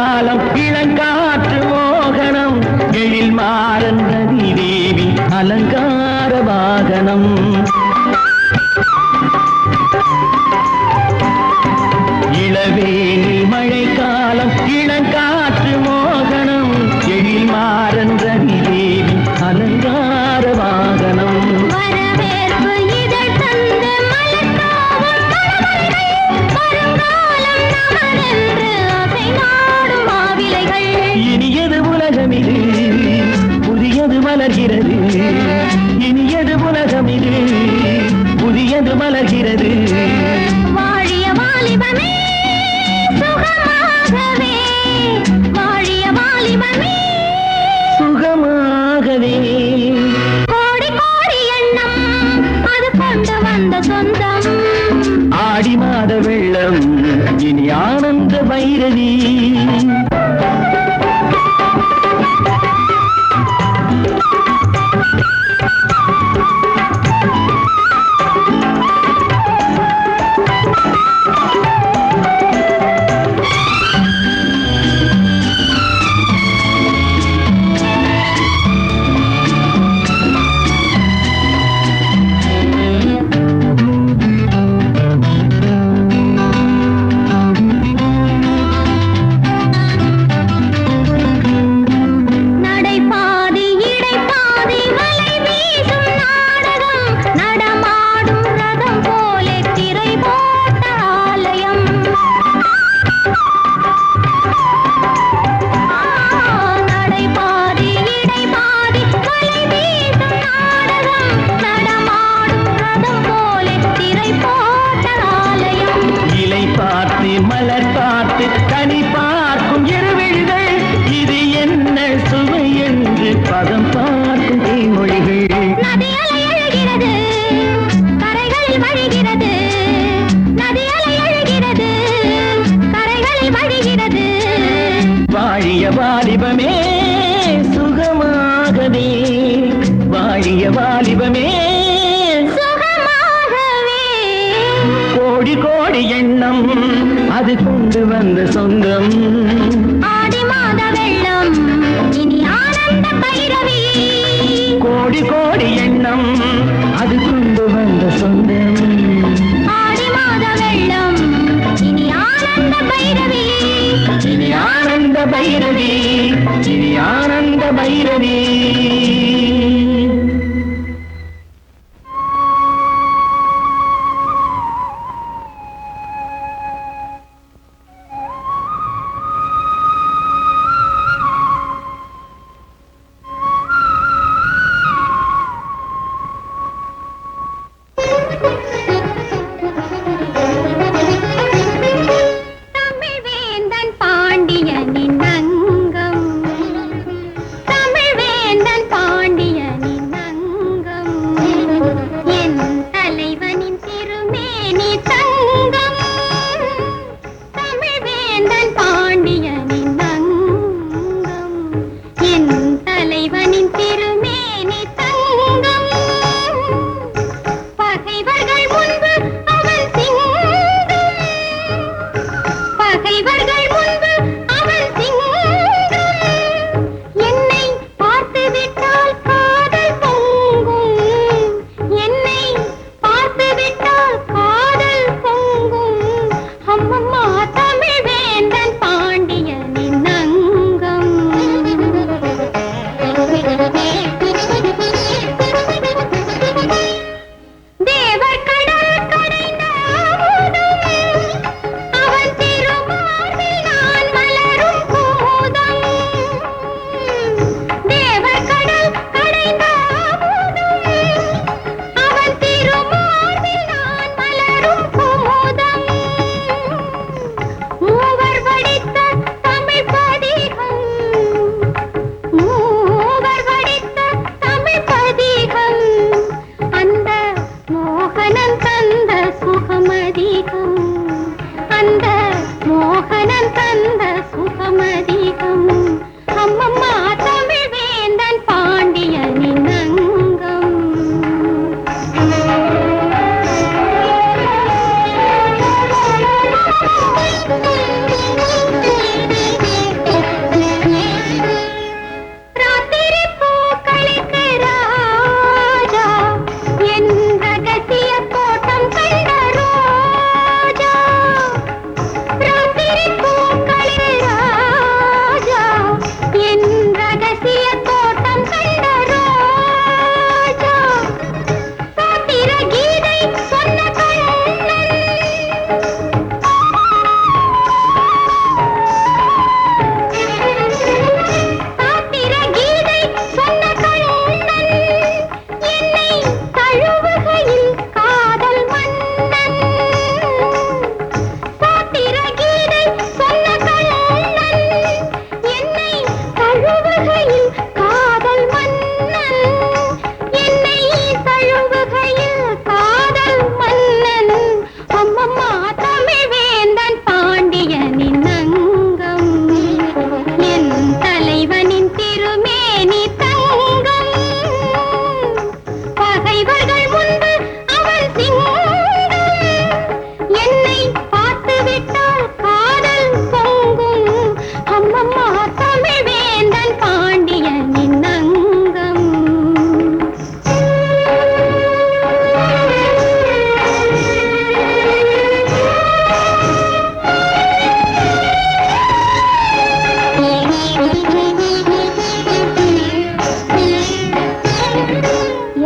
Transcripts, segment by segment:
காலம் இளங்காற்று மோகனம் எழில் மாறன் ரதி தேவி அலங்கார வாகனம் இளவேனில் மழைக்காலம் இளங்காற்று மோகனம் எழில் மாறன் ரதி தேவி அலங்கார வாகனம் இனியது உலகம் இது புதியது மலர்கிறது இனியது உலகம் இது புதியது மலர்கிறது வாழிய வாலிபமே சுகமாகவே வாழிய வாலிபமே சுகமாகவே கோடி கோடி எண்ணம் அது கொண்டு வந்த சொந்தம் ஆடி மாத வெள்ளம் இனி ஆனந்த பைரவி மலர் பார்த்து கனி பார்க்கும் இருவிழிகள் இது என்ன சுவை என்று பதம் பார்க்கும் தேமொழிகள் நதி அலை அழுகிறது கரைகளில் வழிகிறது நதி அலை அழுகிறது கரைகளில் வழிகிறது வாழிய வாலிபமே சுகமாகவே வாழிய வாலிபமே கோடி கோடி எண்ணம் அது கொண்டு வந்த சொந்தம் ஆடி மாத வெள்ளம் இனி ஆனந்த பைரவி கோடி கோடி எண்ணம் அது கொண்டு வந்த சொந்தம் ஆடி மாத வெள்ளம் இனி ஆனந்த பைரவி இனி ஆனந்த பைரவி இனி ஆனந்த பைரவி பாண்டியனின் அங்கம் தமிழ் வேந்தன் பாண்டிய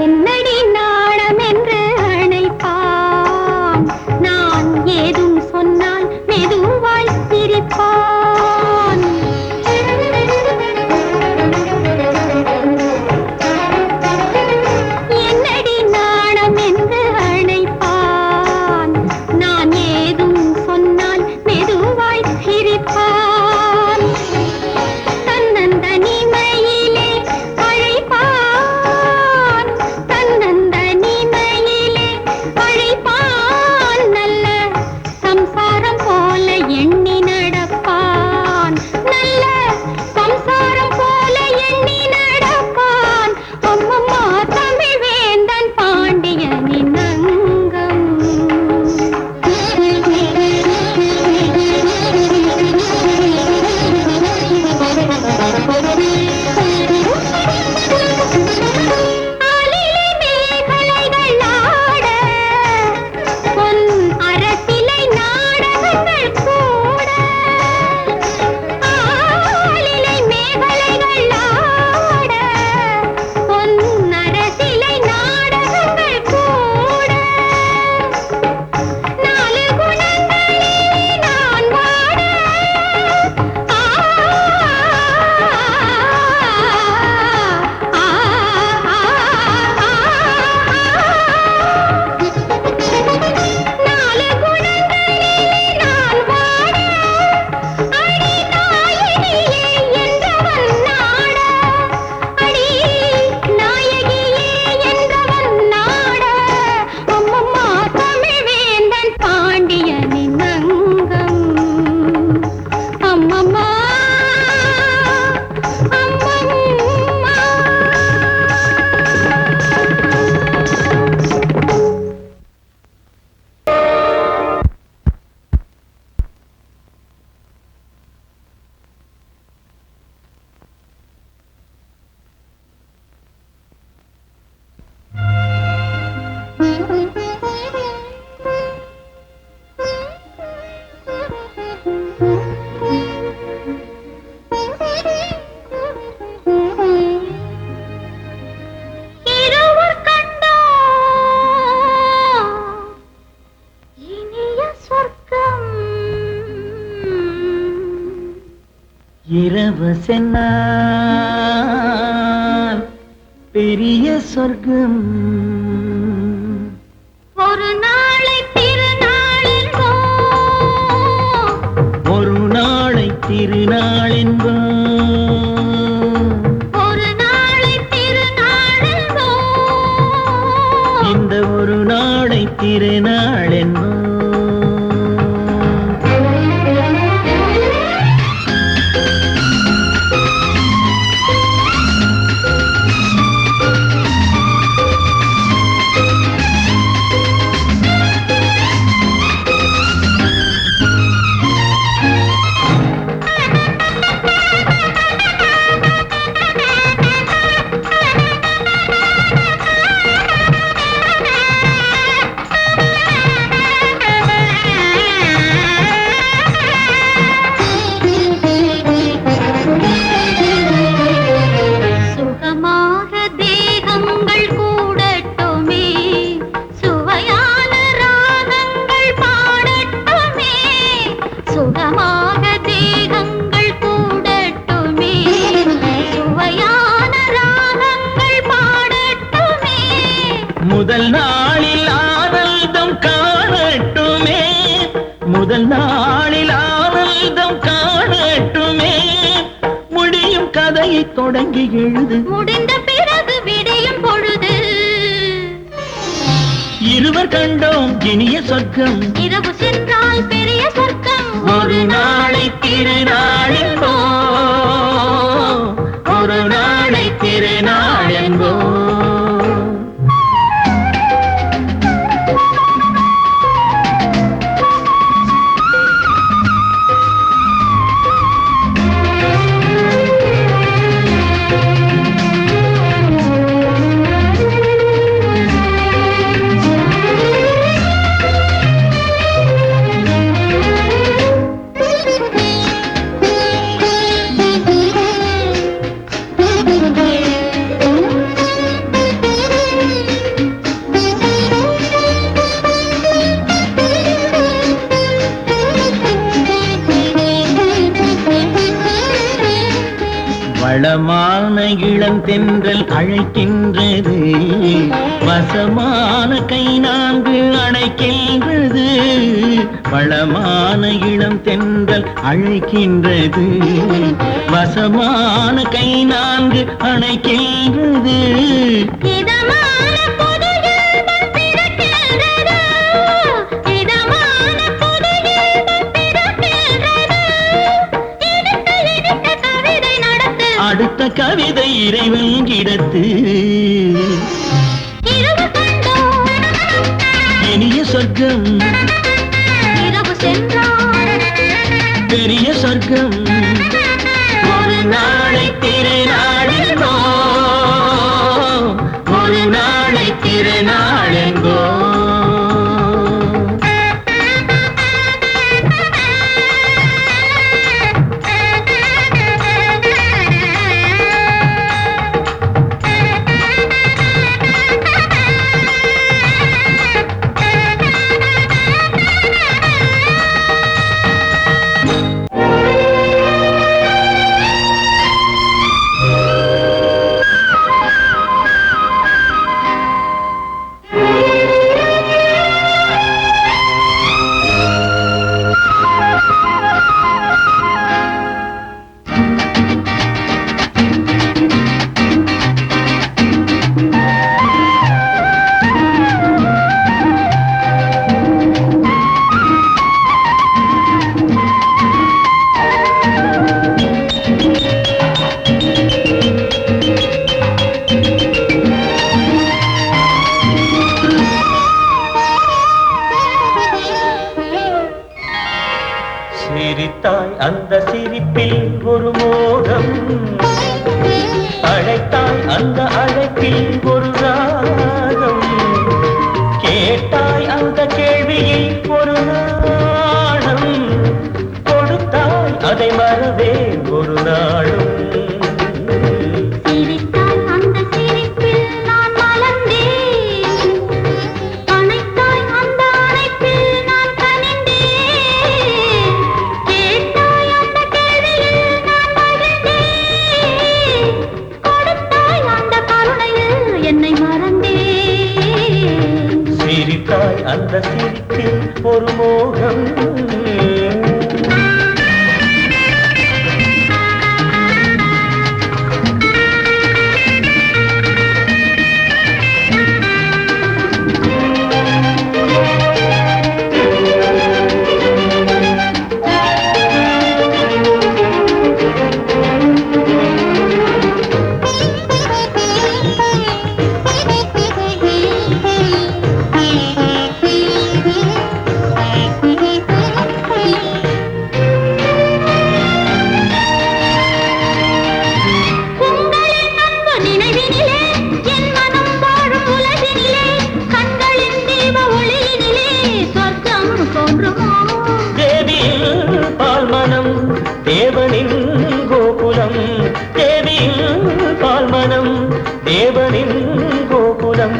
என்னடி நாணம் என்று அழைப்பான், நான் ஏதும் சொன்னால் மெதுவாய் சிரிப்பான். என்னடி நாணம் என்று அழைப்பான், நான் ஏதும் சொன்னால் மெதுவாய் சிரிப்பான். தன்னந்தனிமையிலே அழைப்பான், தன்னந்தனிமையிலே அழைப்பான். நல்ல சம்சாரம் போல எண்ணி நடப்பான், நல்ல சம்சாரம் போல எண்ணி நடப்பான். அம்மம்மா தமிழ் வேந்தன் பாண்டியனின் அங்கம். ஆலிலை மேகலைகள் ஆட, பொன் அரசிலை நாடகங்கள் கூட. ஆலிலை மேகலைகள் ஆட, பொன் அரசிலை நாடகங்கள் கூட. நாலு குணங்களிலே நான் வாட, நாலு குணங்களிலே நான் வாட, அடி நாயகியே என்றவன் நாட, அடி நாயகியே என்றவன் நாட. அம்மம்மா தமிழ் வேந்தன் பாண்டியனின் அங்கம். அம்மம்மா அம்மம்மா. இருவர் கண்டோம் இனிய சொர்க்கம். இரவு சென்னால் பெரிய சொர்க்கம். ஒரு நாளை திருநாளென்போம், ஒரு நாளை திருநாள் என்போம். ஒரு நாளை திருநாளென்போம். இந்த ஒரு நாளை திருநாள் என்போம். சுகமாக தேகங்கள் கூடட்டுமே, சுவையான ராகங்கள் பாடட்டுமே. சுகமாக தேகங்கள் கூடட்டுமே, சுவையான ராகங்கள் பாடட்டுமே. முதல் நாளில் ஆனந்தம் காணட்டுமே, முதல் நாளில் ஆனந்தம் காணட்டுமே. முடியும் கதையை தொடங்கி எழுது, முடிந்த பிறகு விடியும் பொழுது. இருவர் கண்டோம் இனிய சொர்க்கம். இரவு சென்றால் பெரிய சொர்க்கம். ஒரு நாளை திருநாள் என்போம், ஒரு நாளை திருநாள் என்போம். வளமான இளந்தென்றல் அழைக்கின்றது, வசமான கை நான்கு அணைக்கின்றது. வளமான இளந்தென்றல் அழைக்கின்றது, வசமான கை நான்கு அணைக்கின்றது. அடுத்த கவிதை இறைவன் கிடத்து, இனிய சொர்க்கம் பெரிய சொர்க்கம். ஒரு நாளை திருநாளெங்கோ, ஒரு நாளை திருநாளெங்கோ. சிரித்தாய் அந்த சிரிப்பில் ஒரு மோகம், அழைத்தாய் அந்த அழைப்பில் ஒரு ராகம், கேட்டாய் அந்த கேள்வியில் ஒரு நாணம், கொடுத்தாய் அதை மறவே ஒரு நாளும். சிரித்தாய் அந்த சிரிப்பில் ஒரு மோகம். தேவனின் கோகுலம், தேவியின் பால்மனம், தேவனின் கோகுலம்.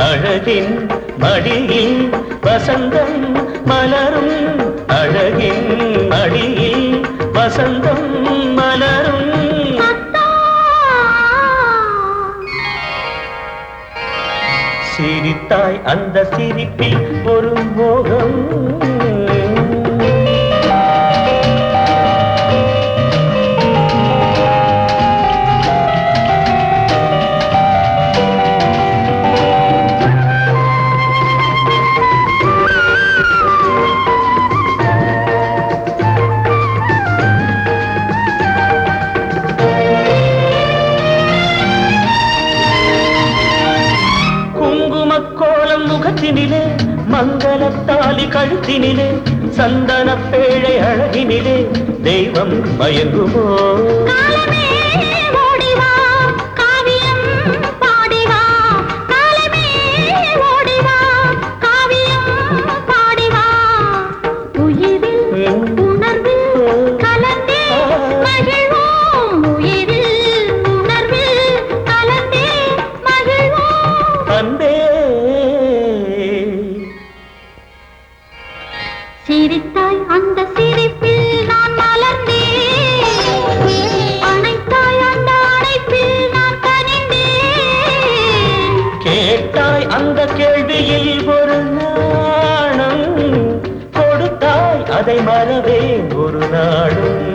அழகின் மடியில் வசந்தம் மலரும், அழகின் மடியில் வசந்தம் மலரும். சிரித்தாய் அந்த சிரிப்பில் ஒரு மோகம். கோலம் முகத்தினிலே, மங்களத்தாலி கழுத்தினிலே, சந்தன பேழை அழகினிலே தெய்வம் மயங்குமோ? சிரித்தாய் அந்த சிரிப்பில் நான் மலர்ந்தேன். அந்த கேள்வியில் ஒரு நாணம் கொடுத்தாய் அதை மறவே ஒரு நாடும்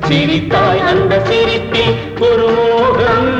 சிரித்தாய் அந்த சிரிப்பில் ஒரு மோகம்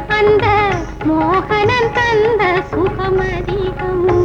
அந்த மோகனம் தந்த சுகமதிகம்